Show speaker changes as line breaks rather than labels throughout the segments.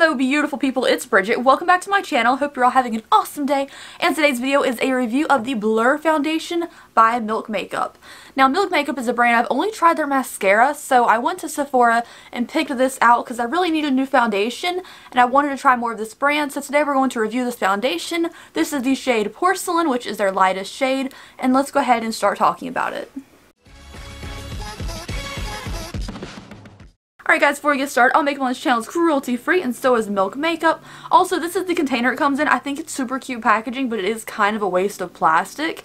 Hello beautiful people, it's Bridget. Welcome back to my channel. Hope you're all having an awesome day. And today's video is a review of the Blur Foundation by Milk Makeup. Now Milk Makeup is a brand, I've only tried their mascara, so I went to Sephora and picked this out because I really needed a new foundation and I wanted to try more of this brand. So today we're going to review this foundation. This is the shade Porcelain, which is their lightest shade, and let's go ahead and start talking about it. Alright guys, before we get started, I'll make on this channel is cruelty free and so is Milk Makeup. Also, this is the container it comes in. I think it's super cute packaging, but it is kind of a waste of plastic.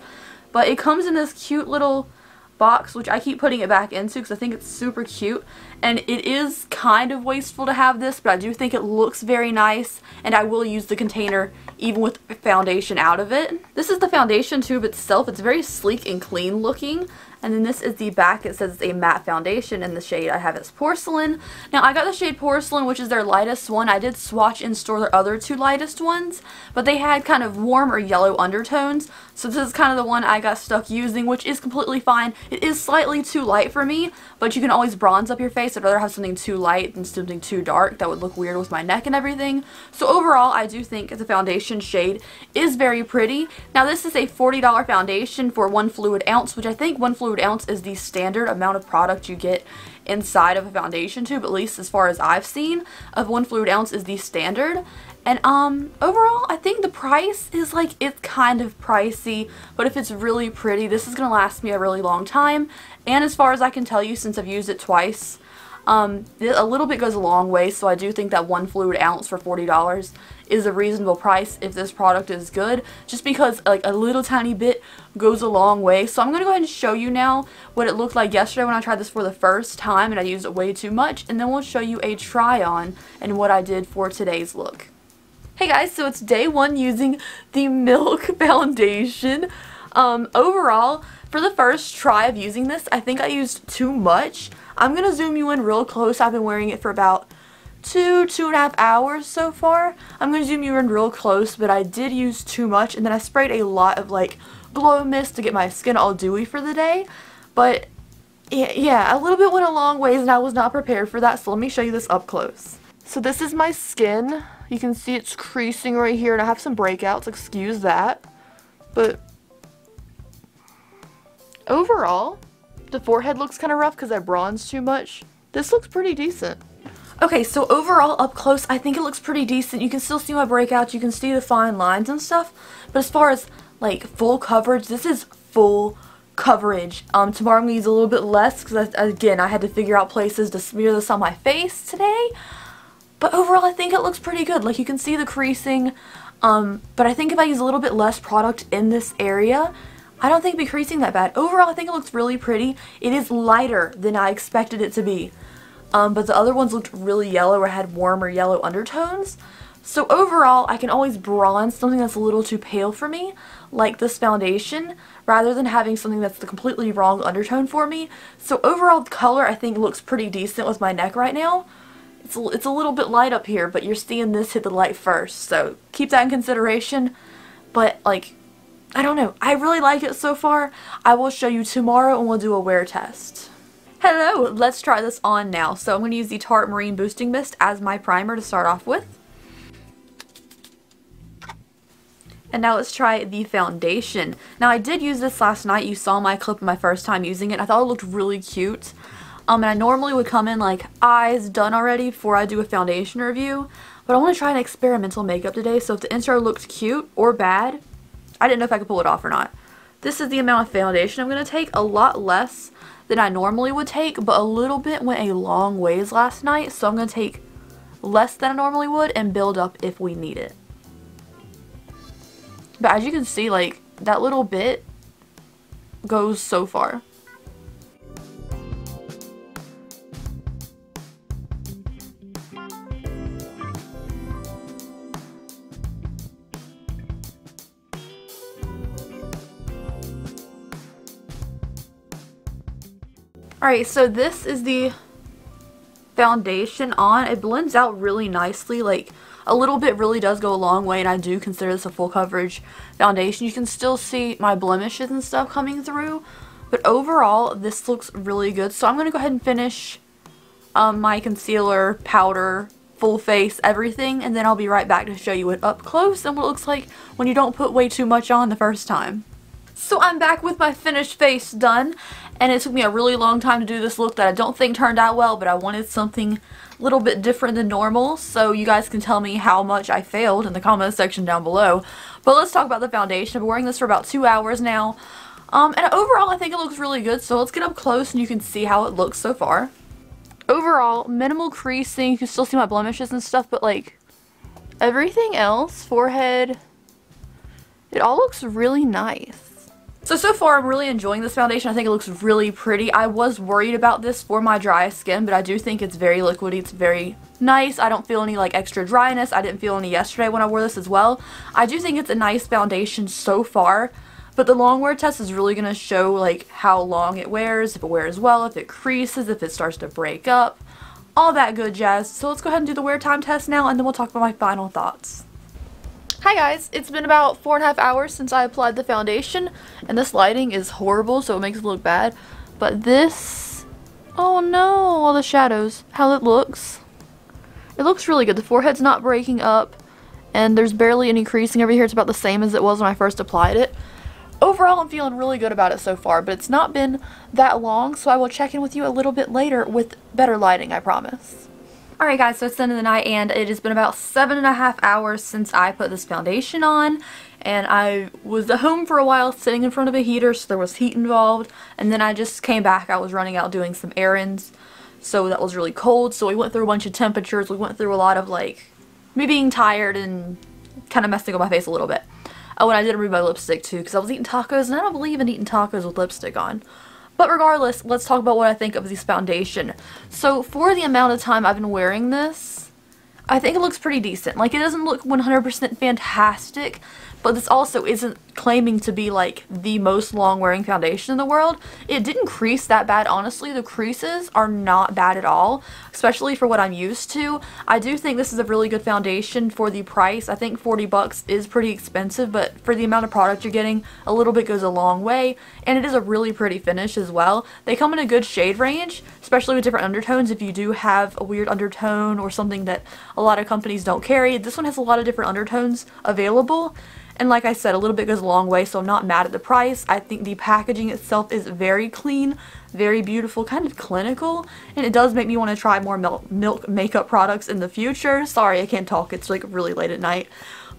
But it comes in this cute little box, which I keep putting it back into because I think it's super cute. And it is kind of wasteful to have this, but I do think it looks very nice, and I will use the container even with foundation out of it. This is the foundation tube itself. It's very sleek and clean looking. And then this is the back. It says it's a matte foundation, and the shade I have is Porcelain. Now I got the shade Porcelain, which is their lightest one. I did swatch in store their other two lightest ones, but they had kind of warm or yellow undertones. So this is kind of the one I got stuck using, which is completely fine. It is slightly too light for me, but you can always bronze up your face. I'd rather have something too light than something too dark. That would look weird with my neck and everything. So overall, I do think the foundation shade is very pretty. Now this is a $40 foundation for 1 fluid ounce, which I think 1 fluid ounce is the standard amount of product you get inside of a foundation tube, at least as far as I've seen. Of 1 fluid ounce is the standard. And overall, I think the price is like, it's kind of pricey, but if it's really pretty, this is gonna last me a really long time. And as far as I can tell you, since I've used it twice, a little bit goes a long way, so I do think that 1 fluid ounce for $40 is a reasonable price if this product is good, just because like a little tiny bit goes a long way. So I'm going to go ahead and show you now what it looked like yesterday when I tried this for the first time and I used it way too much, and then we'll show you a try on and what I did for today's look. Hey guys, so it's day 1 using the Milk foundation. Overall, for the first try of using this, I think I used too much. I'm going to zoom you in real close. I've been wearing it for about 2.5 hours so far. I'm going to zoom you in real close, but I did use too much, and then I sprayed a lot of like glow mist to get my skin all dewy for the day. But yeah, a little bit went a long ways and I was not prepared for that, so let me show you this up close. So this is my skin. You can see it's creasing right here and I have some breakouts, excuse that. But overall, the forehead looks kind of rough because I bronzed too much. This looks pretty decent. Okay, so overall up close, I think it looks pretty decent. You can still see my breakouts, you can see the fine lines and stuff. But as far as like full coverage, this is full coverage. Tomorrow I'm going to use a little bit less because again, I had to figure out places to smear this on my face today. But overall, I think it looks pretty good. Like you can see the creasing, but I think if I use a little bit less product in this area, I don't think it'd be creasing that bad. Overall, I think it looks really pretty. It is lighter than I expected it to be. But the other ones looked really yellow or had warmer yellow undertones. So overall, I can always bronze something that's a little too pale for me, like this foundation, rather than having something that's the completely wrong undertone for me. So overall, the color I think looks pretty decent with my neck right now. It's a little bit light up here, but you're seeing this hit the light first, so keep that in consideration. But like, I don't know. I really like it so far. I will show you tomorrow and we'll do a wear test. Hello, let's try this on now. So I'm going to use the Tarte Marine Boosting Mist as my primer to start off with. And now let's try the foundation. Now I did use this last night. You saw my clip of my first time using it. I thought it looked really cute. And I normally would come in like eyes done already before I do a foundation review. But I want to try an experimental makeup today. So if the intro looked cute or bad, I didn't know if I could pull it off or not. This is the amount of foundation I'm going to take. A lot less than I normally would take, but a little bit went a long ways last night. So I'm going to take less than I normally would and build up if we need it. But as you can see, like, that little bit goes so far. Alright, so this is the foundation on. It blends out really nicely. Like, a little bit really does go a long way, and I do consider this a full coverage foundation. You can still see my blemishes and stuff coming through, but overall, this looks really good. So I'm going to go ahead and finish my concealer, powder, full face, everything, and then I'll be right back to show you it up close and what it looks like when you don't put way too much on the first time. So I'm back with my finished face done, and it took me a really long time to do this look that I don't think turned out well, but I wanted something a little bit different than normal, so you guys can tell me how much I failed in the comment section down below. But let's talk about the foundation. I've been wearing this for about 2 hours now, and overall I think it looks really good, so let's get up close and you can see how it looks so far. Overall, minimal creasing, you can still see my blemishes and stuff, but like everything else, forehead, it all looks really nice. So far I'm really enjoying this foundation. I think it looks really pretty. I was worried about this for my dry skin, but I do think it's very liquidy. It's very nice. I don't feel any like extra dryness. I didn't feel any yesterday when I wore this as well. I do think it's a nice foundation so far, but the long wear test is really going to show like how long it wears, if it wears well, if it creases, if it starts to break up, all that good jazz. So let's go ahead and do the wear time test now, and then we'll talk about my final thoughts. Hi guys, it's been about 4.5 hours since I applied the foundation, and this lighting is horrible, so it makes it look bad. But this, oh no, all the shadows, how it looks really good. The forehead's not breaking up, and there's barely any creasing over here. It's about the same as it was when I first applied it. Overall, I'm feeling really good about it so far, but it's not been that long, so I will check in with you a little bit later with better lighting, I promise. Alright guys, so it's the end of the night, and it has been about 7.5 hours since I put this foundation on, and I was at home for a while sitting in front of a heater, so there was heat involved, and then I just came back. I was running out doing some errands, so that was really cold, so we went through a bunch of temperatures. We went through a lot of like me being tired and kind of messing up my face a little bit. Oh, and I did remove my lipstick too, because I was eating tacos, and I don't believe in eating tacos with lipstick on. But regardless, let's talk about what I think of this foundation. So for the amount of time I've been wearing this, I think it looks pretty decent. Like, it doesn't look 100% fantastic, but this also isn't claiming to be like the most long wearing foundation in the world. It didn't crease that bad, honestly. The creases are not bad at all, especially for what I'm used to. I do think this is a really good foundation for the price. I think 40 bucks is pretty expensive, but for the amount of product you're getting, a little bit goes a long way, and it is a really pretty finish as well. They come in a good shade range, especially with different undertones. If you do have a weird undertone or something that a lot of companies don't carry, this one has a lot of different undertones available. And like I said, a little bit goes a long way, so I'm not mad at the price. I think the packaging itself is very clean, very beautiful, kind of clinical, and it does make me want to try more milk makeup products in the future. Sorry, I can't talk. It's like really late at night.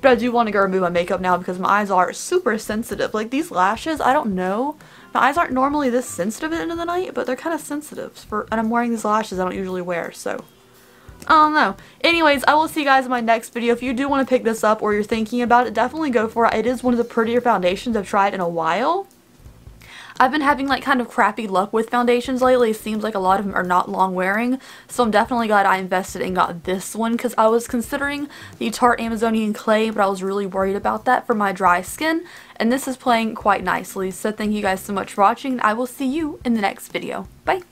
But I do want to go remove my makeup now because my eyes are super sensitive. Like these lashes, I don't know. My eyes aren't normally this sensitive at the end of the night, but they're kind of sensitive. And I'm wearing these lashes I don't usually wear, so I don't know. Anyways, I will see you guys in my next video. If you do want to pick this up or you're thinking about it, definitely go for it. It is one of the prettier foundations I've tried in a while. I've been having like kind of crappy luck with foundations lately. It seems like a lot of them are not long wearing, so I'm definitely glad I invested and got this one, because I was considering the Tarte Amazonian Clay, but I was really worried about that for my dry skin, and this is playing quite nicely. So thank you guys so much for watching. I will see you in the next video. Bye!